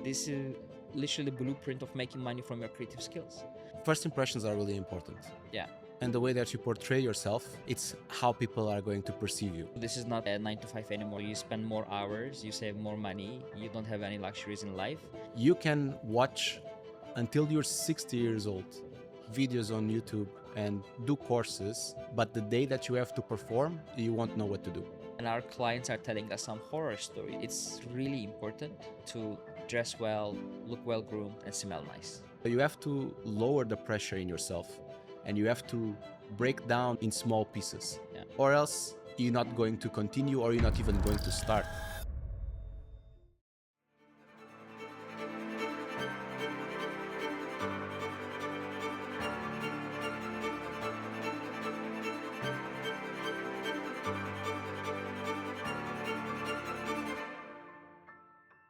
This is literally the blueprint of making money from your creative skills. First impressions are really important. Yeah. And the way that you portray yourself, it's how people are going to perceive you. This is not a 9 to 5 anymore. You spend more hours, you save more money, you don't have any luxuries in life. You can watch until you're 60 years old videos on YouTube and do courses, but the day that you have to perform, you won't know what to do. And our clients are telling us some horror story. It's really important to dress well, look well groomed, and smell nice. You have to lower the pressure in yourself and you have to break down in small pieces, or else you're not going to continue or you're not even going to start.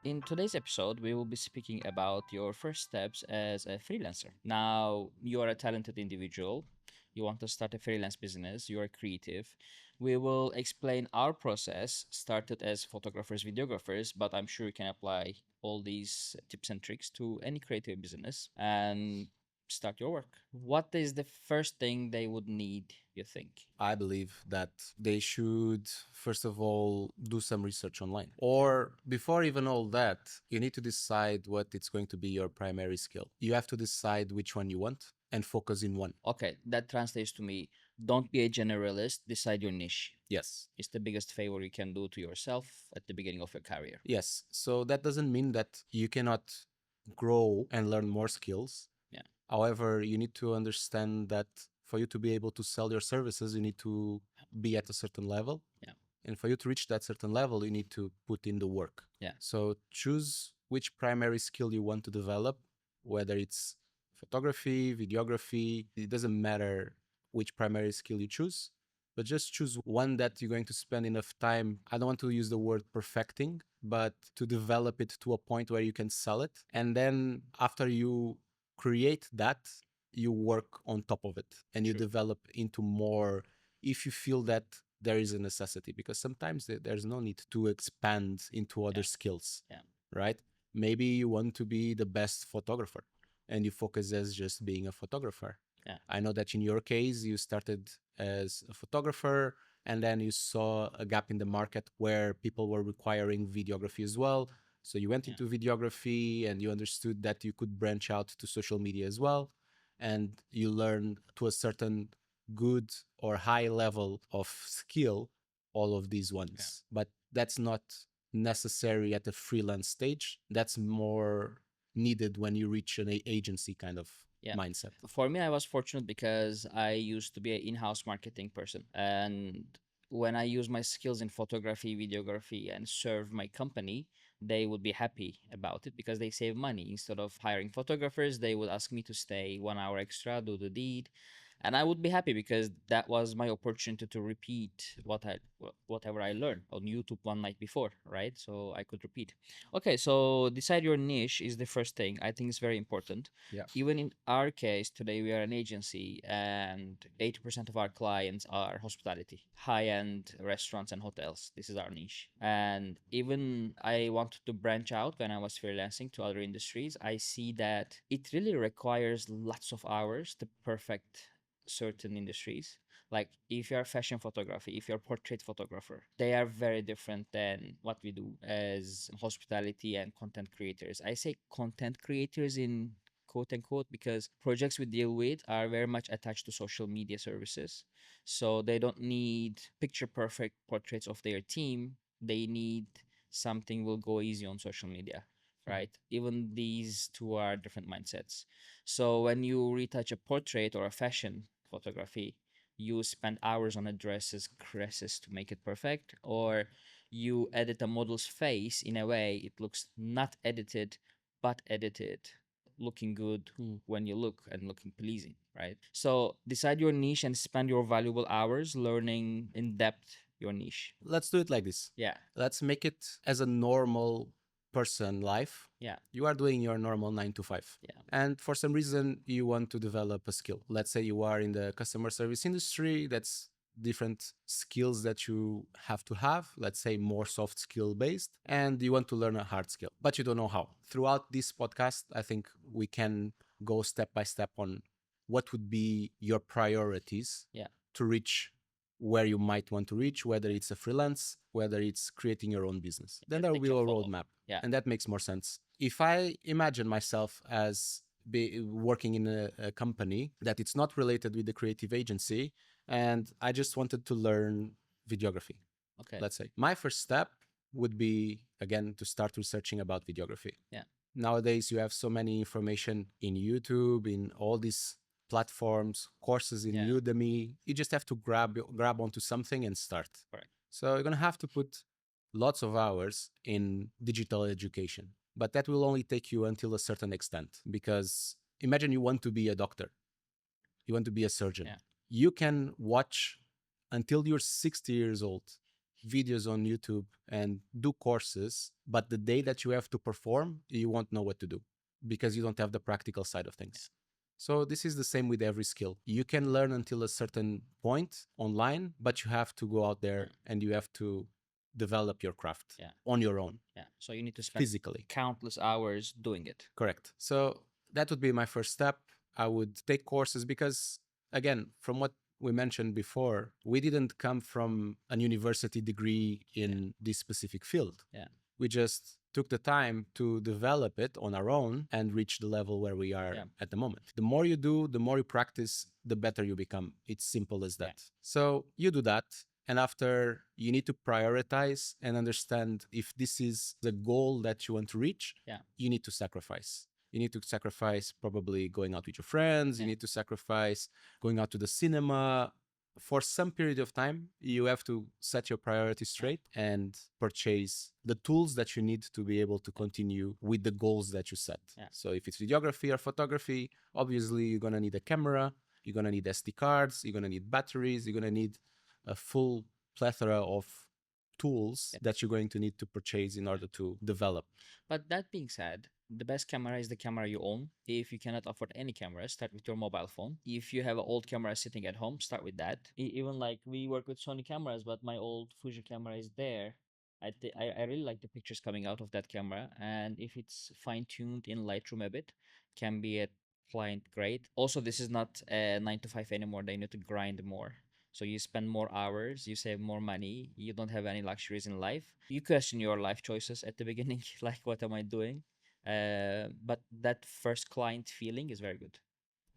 In today's episode, we will be speaking about your first steps as a freelancer. Now, you are a talented individual. You want to start a freelance business. You are creative. We will explain our process, started as photographers, videographers, but I'm sure you can apply all these tips and tricks to any creative business and start your work. What is the first thing they would need, you think? I believe that they should, first of all, do some research online. Or before even all that, you need to decide what it's going to be your primary skill. You have to decide which one you want and focus in one. Okay, that translates to me, don't be a generalist, decide your niche. Yes. It's the biggest favor you can do to yourself at the beginning of your career. Yes. So that doesn't mean that you cannot grow and learn more skills. Yeah. However, you need to understand that for you to be able to sell your services, you need to be at a certain level. Yeah. And for you to reach that certain level, you need to put in the work. Yeah. So choose which primary skill you want to develop, whether it's photography, videography. It doesn't matter which primary skill you choose, but just choose one that you're going to spend enough time. I don't want to use the word perfecting, but to develop it to a point where you can sell it. And then after you create that, you work on top of it and you develop into more if you feel that there is a necessity, because sometimes there's no need to expand into other skills, right? Maybe you want to be the best photographer and you focus as just being a photographer. I know that in your case, you started as a photographer and then you saw a gap in the market where people were requiring videography as well. So you went into videography and you understood that you could branch out to social media as well. And you learned to a certain good or high level of skill, all of these ones. But that's not necessary at the freelance stage. That's more needed when you reach an agency kind of mindset. For me, I was fortunate because I used to be an in-house marketing person. And when I use my skills in photography, videography, and serve my company, they would be happy about it because they save money. Instead of hiring photographers, they would ask me to stay 1 hour extra, do the deed. And I would be happy because that was my opportunity to repeat whatever I learned on YouTube one night before, right? So I could repeat. Okay, so decide your niche is the first thing. I think it's very important. Yeah. Even in our case, today we are an agency and 80% of our clients are hospitality, high-end restaurants and hotels. This is our niche. And even I wanted to branch out when I was freelancing to other industries. I see that it really requires lots of hours to perfect certain industries. Like if you're fashion photography, if you're portrait photographer, they are very different than what we do as hospitality and content creators. I say content creators in quote unquote because projects we deal with are very much attached to social media services. So they don't need picture perfect portraits of their team. They need something will go easy on social media, right? Even these two are different mindsets. So when you retouch a portrait or a fashion photography, you spend hours on a dress's creases to make it perfect, or you edit a model's face in a way it looks not edited but edited, looking good when you look and looking pleasing, right? So decide your niche and spend your valuable hours learning in depth your niche. Let's do it like this. Yeah. Let's make it as a normal person life. Yeah. You are doing your normal 9 to 5. Yeah. And for some reason, you want to develop a skill. Let's say you are in the customer service industry. That's different skills that you have, let's say more soft skill based, and you want to learn a hard skill, but you don't know how. Throughout this podcast, I think we can go step by step on what would be your priorities Yeah. to reach where you might want to reach, whether it's a freelance, whether it's creating your own business. Then there will be a roadmap. Yeah. And that makes more sense. If I imagine myself as working in a company that it's not related with the creative agency, and I just wanted to learn videography, Okay. let's say, my first step would be, again, to start researching about videography. Yeah. Nowadays, you have so many information in YouTube, in all these platforms, courses in Udemy. You just have to grab onto something and start. Correct. So you're gonna have to put lots of hours in digital education, but that will only take you until a certain extent. Because imagine you want to be a doctor, you want to be a surgeon. Yeah. You can watch until you're 60 years old videos on YouTube and do courses, but the day that you have to perform, you won't know what to do because you don't have the practical side of things. So this is the same with every skill. You can learn until a certain point online, but you have to go out there and you have to develop your craft on your own. Yeah. So you need to spend physically countless hours doing it. Correct. So that would be my first step. I would take courses because, again, from what we mentioned before, we didn't come from a university degree in this specific field. Yeah. We just took the time to develop it on our own and reach the level where we are at the moment. The more you do, the more you practice, the better you become. It's simple as that. So you do that. And after, you need to prioritize and understand if this is the goal that you want to reach, you need to sacrifice. You need to sacrifice probably going out with your friends. You need to sacrifice going out to the cinema. For some period of time, you have to set your priorities straight and purchase the tools that you need to be able to continue with the goals that you set. So if it's videography or photography, obviously you're going to need a camera, you're going to need SD cards, you're going to need batteries, you're going to need a full plethora of tools that you're going to need to purchase in order to develop. But that being said, the best camera is the camera you own. If you cannot afford any camera, start with your mobile phone. If you have an old camera sitting at home, start with that. Even like we work with Sony cameras, but my old Fuji camera is there. I really like the pictures coming out of that camera, and if it's fine tuned in Lightroom a bit, can be a client grade. Also, this is not a 9 to 5 anymore. They need to grind more. So you spend more hours, you save more money, you don't have any luxuries in life. You question your life choices at the beginning, like what am I doing? But that first client feeling is very good.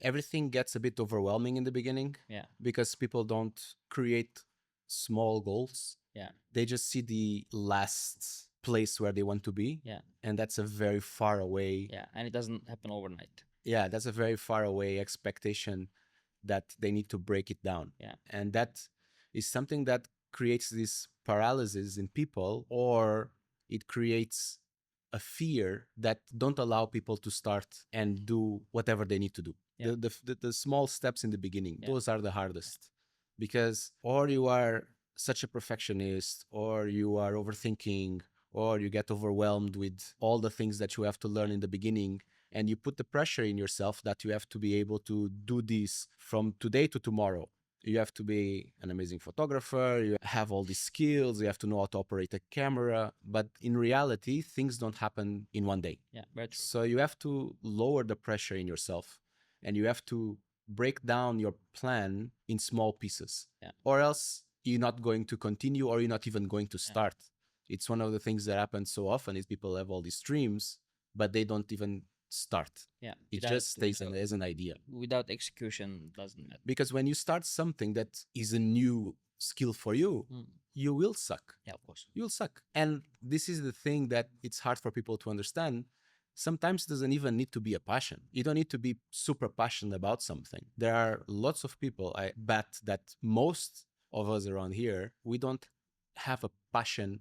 Everything gets a bit overwhelming in the beginning because people don't create small goals. They just see the last place where they want to be. And that's a very far away. And it doesn't happen overnight. That's a very far away expectation that they need to break it down. And that is something that creates this paralysis in people, or it creates a fear that don't allow people to start and do whatever they need to do. The small steps in the beginning, those are the hardest, because or you are such a perfectionist, or you are overthinking, or you get overwhelmed with all the things that you have to learn in the beginning, and you put the pressure in yourself that you have to be able to do this from today to tomorrow. You have to be an amazing photographer, you have all these skills, you have to know how to operate a camera, but in reality, things don't happen in one day. Very true. So you have to lower the pressure in yourself, and you have to break down your plan in small pieces, or else you're not going to continue, or you're not even going to start. It's one of the things that happens so often is people have all these dreams, but they don't even start. It just stays as an idea. Without execution, doesn't matter. Because when you start something that is a new skill for you, you will suck. Of course. You'll suck. And this is the thing that it's hard for people to understand. Sometimes it doesn't even need to be a passion. You don't need to be super passionate about something. There are lots of people, I bet that most of us around here, we don't have a passion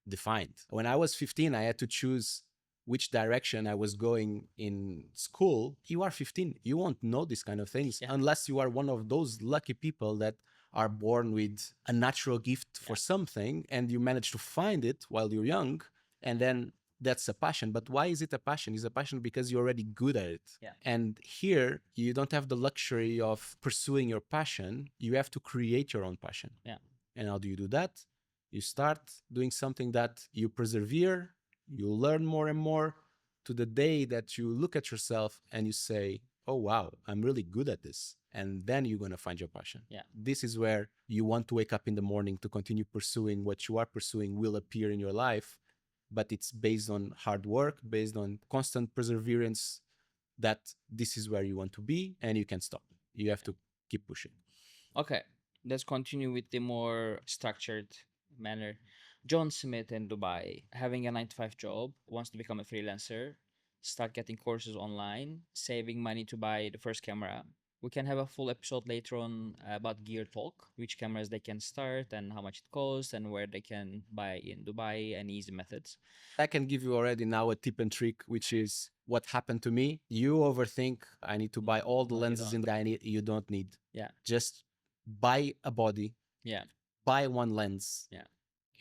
defined. When I was 15, I had to choose which direction I was going in school. You are 15. You won't know these kind of things unless you are one of those lucky people that are born with a natural gift for something, and you manage to find it while you're young, and then that's a passion. But why is it a passion? It's a passion because you're already good at it. Yeah. And here, you don't have the luxury of pursuing your passion. You have to create your own passion. Yeah. And how do you do that? You start doing something that you persevere, you learn more and more to the day that you look at yourself and you say, oh, wow, I'm really good at this. And then you're going to find your passion. Yeah. This is where you want to wake up in the morning to continue pursuing what you are pursuing will appear in your life, but it's based on hard work, based on constant perseverance, that this is where you want to be and you can stop. You have to keep pushing. Okay, let's continue with the more structured manner. John Smith in Dubai, having a 9 to 5 job, wants to become a freelancer, start getting courses online, saving money to buy the first camera. We can have a full episode later on about gear talk, which cameras they can start and how much it costs and where they can buy in Dubai and easy methods. I can give you already now a tip and trick, which is what happened to me. You overthink, I need to buy all the No, you lenses in don't. the I need. You don't need. Yeah, Just buy a body, yeah, buy one lens, yeah,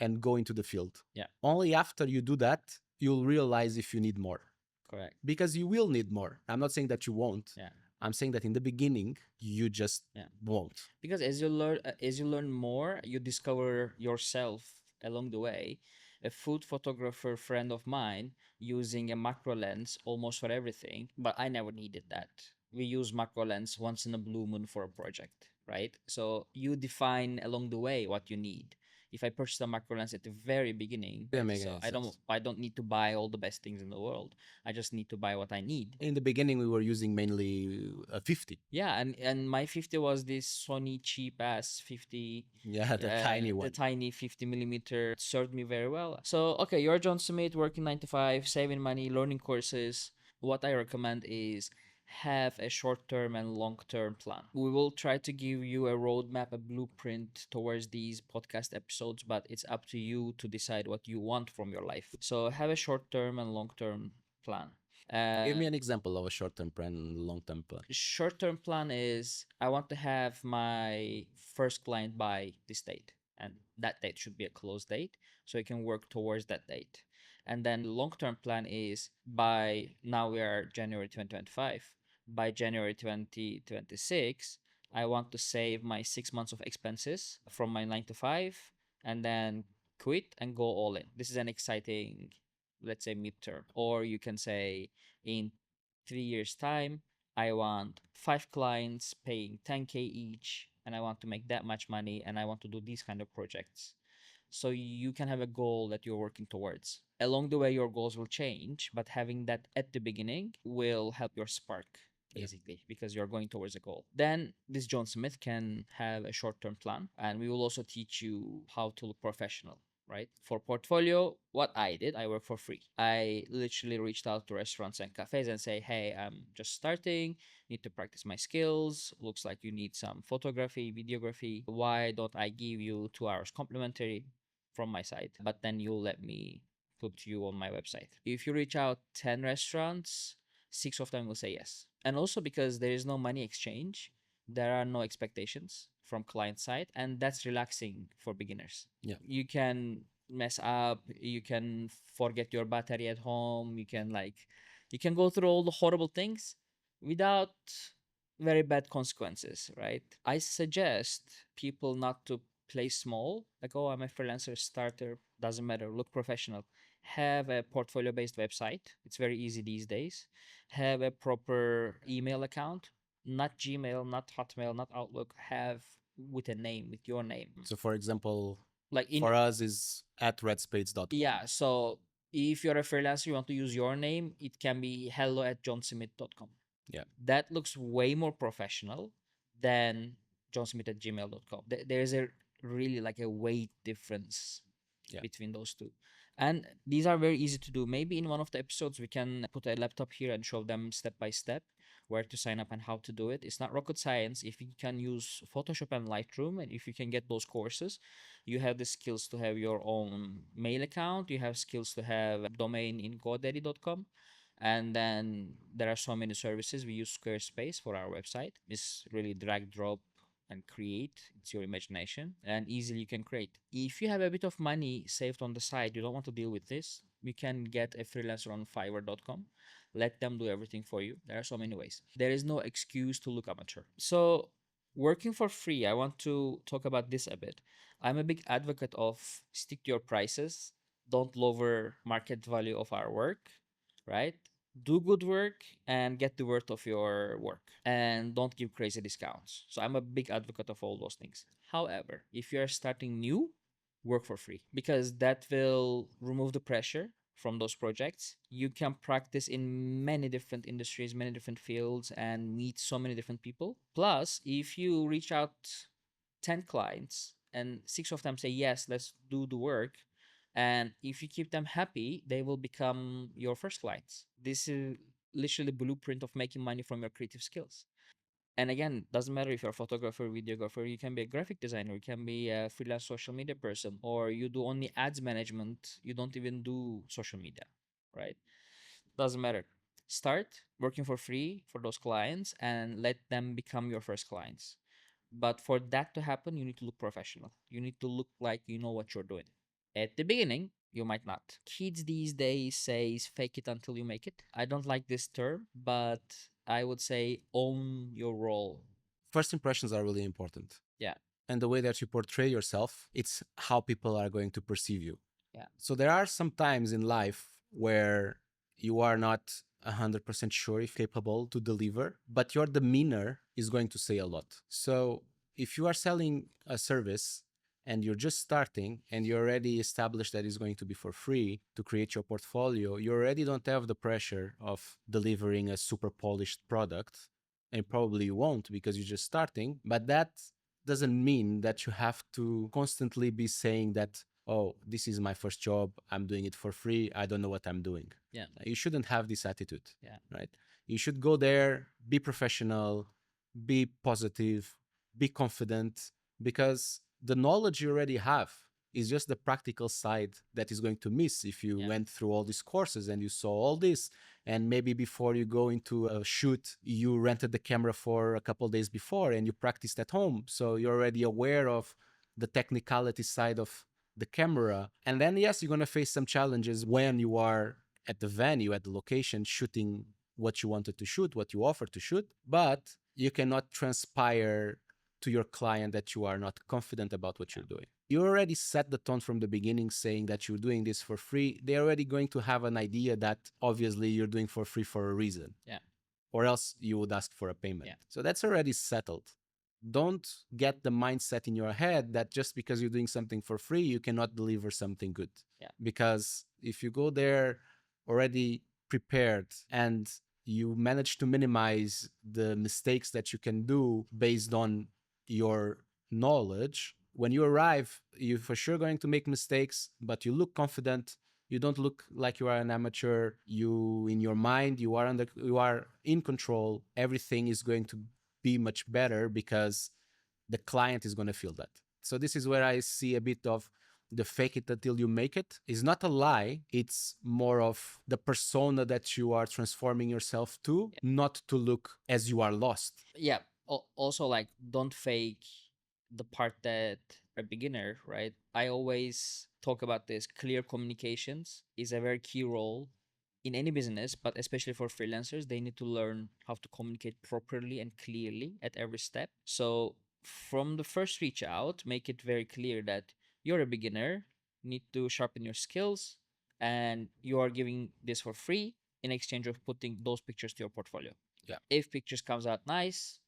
and go into the field. yeah, Only after you do that, you'll realize if you need more. correct. Because you will need more. I'm not saying that you won't. Yeah. I'm saying that in the beginning, you just Yeah. won't. Because as you learn more, you discover yourself along the way. A food photographer friend of mine using a macro lens almost for everything, but I never needed that. We use macro lens once in a blue moon for a project, right? So you define along the way what you need. If I purchase a macro lens at the very beginning, Didn't make so any I don't sense. I don't need to buy all the best things in the world. I just need to buy what I need. In the beginning, we were using mainly a 50. Yeah, and my 50 was this Sony cheap ass 50, Yeah, the tiny the one. tiny 50 millimeter. It served me very well. So okay, you're John Smith, working 9 to 5, saving money, learning courses. What I recommend is have a short term and long term plan. We will try to give you a roadmap, a blueprint towards these podcast episodes, but it's up to you to decide what you want from your life. So have a short term and long term plan. Give me an example of a short-term plan and long-term plan. Short term plan is I want to have my first client by this date, and that date should be a close date so you can work towards that date. And then long term plan is by now we are January 2025. By January 2026, I want to save my 6 months of expenses from my 9 to 5 and then quit and go all in. This is an exciting, let's say, midterm. Or you can say in 3 years' time, I want 5 clients paying 10K each, and I want to make that much money, and I want to do these kind of projects. So you can have a goal that you're working towards. Along the way, your goals will change, but having that at the beginning will help your spark, Yeah. basically, because you're going towards a goal. Then this John Smith can have a short term plan, and we will also teach you how to look professional, right? For portfolio, what I did, I work for free. I literally reached out to restaurants and cafes and say, hey, I'm just starting, need to practice my skills. Looks like you need some photography, videography. Why don't I give you 2 hours complimentary from my side? But then you'll let me put you on my website. If you reach out 10 restaurants, 6 of them will say yes. And also because there is no money exchange, there are no expectations from client side, and that's relaxing for beginners. Yeah. You can mess up, you can forget your battery at home, you can go through all the horrible things without very bad consequences, right? I suggest people not to play small, like, oh, I'm a freelancer starter, doesn't matter, look professional. Have a portfolio based website, it's very easy these days. Have a proper email account, not Gmail, not Hotmail, not Outlook. Have with a name, with your name. So, for example, Like in for us is at redspades.com. Yeah, so if you're a freelancer, you want to use your name, it can be hello@johnsmith.com. Yeah. That looks way more professional than johnsmith@gmail.com. There is a really like a weight difference Yeah. between those two. And these are very easy to do. Maybe in one of the episodes, we can put a laptop here and show them step by step where to sign up and how to do it. It's not rocket science. If you can use Photoshop and Lightroom, and if you can get those courses, you have the skills to have your own mail account. You have skills to have a domain in godaddy.com. And then there are so many services. We use Squarespace for our website. It's really drag drop and create. It's your imagination, and easily you can create. If you have a bit of money saved on the side, you don't want to deal with this, you can get a freelancer on Fiverr.com. Let them do everything for you. There are so many ways. There is no excuse to look amateur. So, working for free, I want to talk about this a bit. I'm a big advocate of stick to your prices, don't lower market value of our work, right? Do good work and get the worth of your work, and don't give crazy discounts. So I'm a big advocate of all those things. However, if you're starting new, work for free, because that will remove the pressure from those projects. You can practice in many different industries, many different fields, and meet so many different people. Plus, if you reach out 10 clients and six of them say, yes, let's do the work, and if you keep them happy, they will become your first clients. This is literally the blueprint of making money from your creative skills. And again, doesn't matter if you're a photographer, videographer, you can be a graphic designer, you can be a freelance social media person, or you do only ads management, you don't even do social media, right? Doesn't matter. Start working for free for those clients and let them become your first clients. But for that to happen, you need to look professional. You need to look like you know what you're doing. At the beginning, you might not. Kids these days says fake it until you make it. I don't like this term, but I would say own your role. First impressions are really important. Yeah. And the way that you portray yourself, it's how people are going to perceive you. Yeah. So there are some times in life where you are not 100% sure if capable to deliver, but your demeanor is going to say a lot. So if you are selling a service and you're just starting and you already established that it's going to be for free to create your portfolio, you already don't have the pressure of delivering a super polished product, and probably you won't because you're just starting. But that doesn't mean that you have to constantly be saying that, oh, this is my first job, I'm doing it for free, I don't know what I'm doing. Yeah. You shouldn't have this attitude. Yeah. Right? You should go there, be professional, be positive, be confident, because the knowledge you already have is just the practical side that is going to miss if you Yeah. went through all these courses and you saw all this, and maybe before you go into a shoot you rented the camera for a couple of days before and you practiced at home, so you're already aware of the technicality side of the camera. And then yes, you're going to face some challenges when you are at the venue, at the location, shooting what you wanted to shoot, what you offered to shoot, but you cannot transpire to your client that you are not confident about what you're doing. You already set the tone from the beginning saying that you're doing this for free. They're already going to have an idea that obviously you're doing for free for a reason. Yeah. Or else you would ask for a payment. Yeah. So that's already settled. Don't get the mindset in your head that just because you're doing something for free, you cannot deliver something good. Yeah. Because if you go there already prepared and you manage to minimize the mistakes that you can do based on your knowledge, when you arrive, you're for sure going to make mistakes, but you look confident. You don't look like you are an amateur. You, in your mind, you are in control. Everything is going to be much better because the client is going to feel that. So this is where I see a bit of the fake it until you make it is not a lie. It's more of the persona that you are transforming yourself to, not to look as you are lost. Yeah. Also, like, don't fake the part that a beginner, right? I always talk about this. Clear communications is a very key role in any business, but especially for freelancers. They need to learn how to communicate properly and clearly at every step. So from the first reach out, make it very clear that you're a beginner, need to sharpen your skills, and you are giving this for free in exchange of putting those pictures to your portfolio. Yeah. If pictures comes out nice,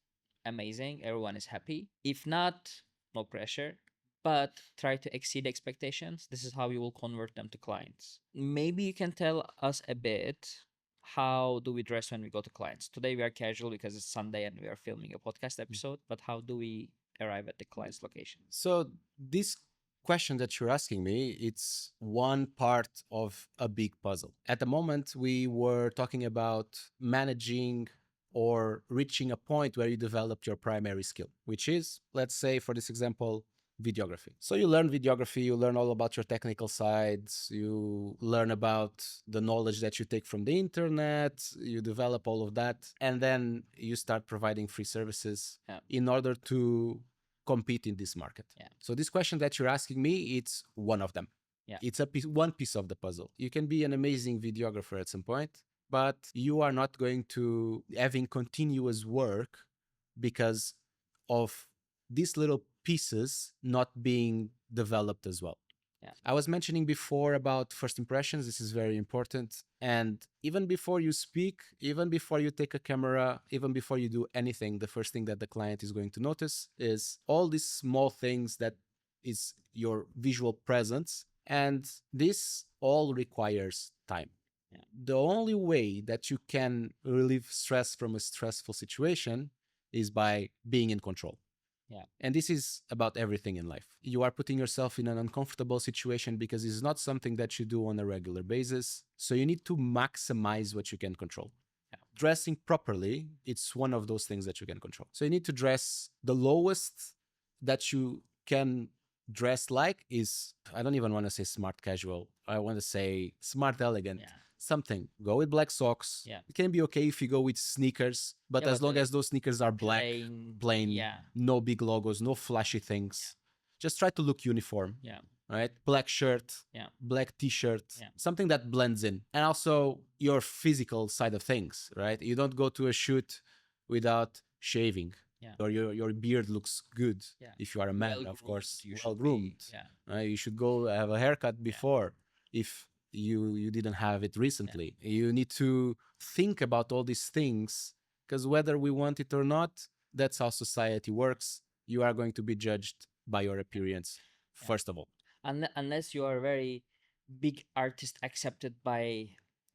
amazing, everyone is happy. If not, no pressure, but try to exceed expectations. This is how you will convert them to clients. Maybe you can tell us a bit, how do we dress when we go to clients? Today we are casual because it's Sunday and we are filming a podcast episode, but how do we arrive at the client's location? So this question that you're asking me, it's one part of a big puzzle. At the moment, we were talking about managing or reaching a point where you developed your primary skill, which is, let's say for this example, videography. So you learn videography, you learn all about your technical sides, you learn about the knowledge that you take from the internet, you develop all of that, and then you start providing free services in order to compete in this market. So this question that you're asking me, it's one of them. It's one piece of the puzzle. You can be an amazing videographer at some point, but you are not going to having continuous work because of these little pieces not being developed as well. I was mentioning before about first impressions. This is very important. And even before you speak, even before you take a camera, even before you do anything, the first thing that the client is going to notice is all these small things that is your visual presence. And this all requires time. The only way that you can relieve stress from a stressful situation is by being in control. And this is about everything in life. You are putting yourself in an uncomfortable situation because it's not something that you do on a regular basis. So you need to maximize what you can control. Dressing properly, it's one of those things that you can control. So you need to dress the lowest that you can dress like is, I don't even want to say smart casual. I want to say smart elegant. Something. Go with black socks. It can be okay if you go with sneakers, but as long as those sneakers are black, plain, no big logos, no flashy things. Just try to look uniform. Right? Black shirt, black t-shirt, something that blends in. And also your physical side of things, right? You don't go to a shoot without shaving. Or your beard looks good if you are a man, of course, well groomed. Right? You should go have a haircut before if you didn't have it recently. You need to think about all these things because whether we want it or not, that's how society works. You are going to be judged by your appearance, first of all. Unless you are a very big artist accepted by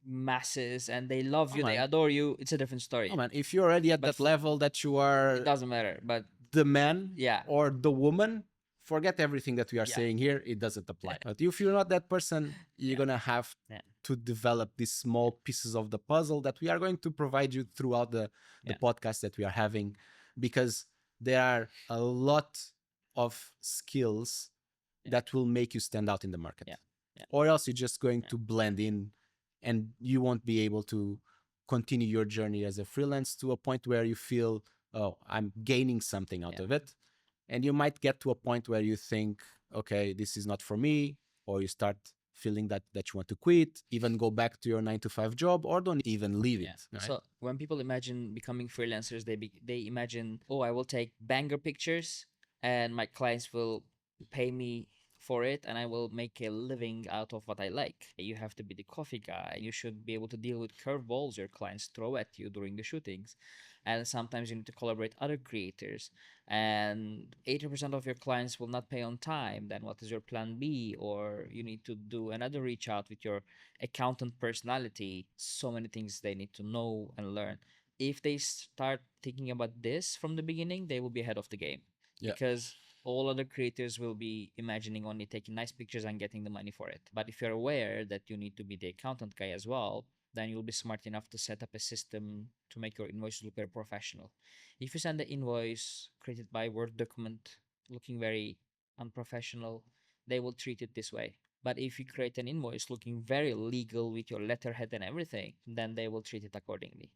masses and they love you, they adore you, it's a different story. Oh man, if you're already at that level that you are It doesn't matter. But the man or the woman, forget everything that we are saying here. It doesn't apply. But if you're not that person, you're gonna have to develop these small pieces of the puzzle that we are going to provide you throughout the podcast that we are having, because there are a lot of skills that will make you stand out in the market. Or else you're just going to blend in and you won't be able to continue your journey as a freelance to a point where you feel, oh, I'm gaining something out of it. And you might get to a point where you think, okay, this is not for me, or you start feeling that you want to quit, even go back to your 9 to 5 job, or don't even leave it. Right? So when people imagine becoming freelancers, they imagine, oh, I will take banger pictures and my clients will pay me for it and I will make a living out of what I like. You have to be the coffee guy. You should be able to deal with curveballs your clients throw at you during the shootings. And sometimes you need to collaborate other creators. And 80% of your clients will not pay on time. Then what is your plan B? Or you need to do another reach out with your accountant personality. So many things they need to know and learn. If they start thinking about this from the beginning, they will be ahead of the game. Because all other creators will be imagining only taking nice pictures and getting the money for it. But if you're aware that you need to be the accountant guy as well, then you'll be smart enough to set up a system to make your invoice look very professional. If you send the invoice created by Word document looking very unprofessional, they will treat it this way. But if you create an invoice looking very legal with your letterhead and everything, then they will treat it accordingly.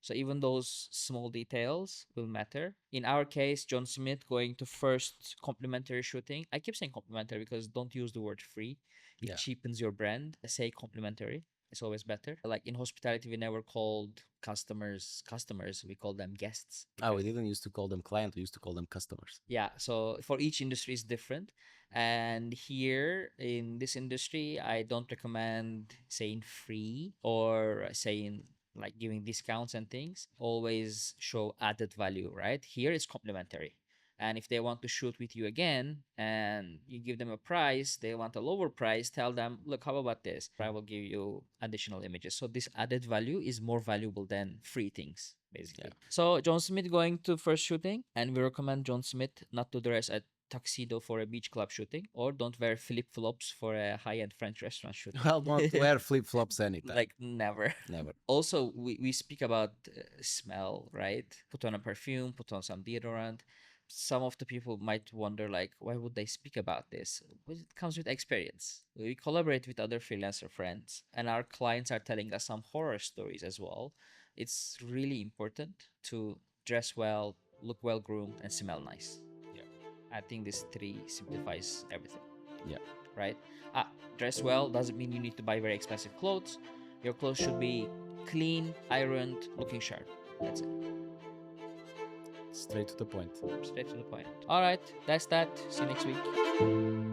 So even those small details will matter. In our case, John Smith going to first complimentary shooting. I keep saying complimentary because don't use the word free. It cheapens your brand. Say complimentary. It's always better. Like in hospitality, we never called customers. We call them guests. Oh, we didn't used to call them client. We used to call them customers. Yeah. So for each industry is different. And here in this industry, I don't recommend saying free or saying like giving discounts and things. Always show added value, right? Here it's complimentary. And if they want to shoot with you again and you give them a price, they want a lower price, tell them, look, how about this? I will give you additional images. So this added value is more valuable than free things, basically. So John Smith going to first shooting, and we recommend John Smith not to dress a tuxedo for a beach club shooting, or don't wear flip-flops for a high-end French restaurant shooting. Well, don't wear flip-flops anytime. Like never. Never. Also, we speak about smell, right? Put on a perfume, put on some deodorant. some of the people might wonder, like, why would they speak about this? Well, it comes with experience. We collaborate with other freelancer friends, and our clients are telling us some horror stories as well. It's really important to dress well, look well groomed, and smell nice. Yeah. I think this three simplifies everything, Yeah. right? Dress well doesn't mean you need to buy very expensive clothes. Your clothes should be clean, ironed, looking sharp. That's it. Straight to the point. Straight to the point. All right, that's that. See you next week.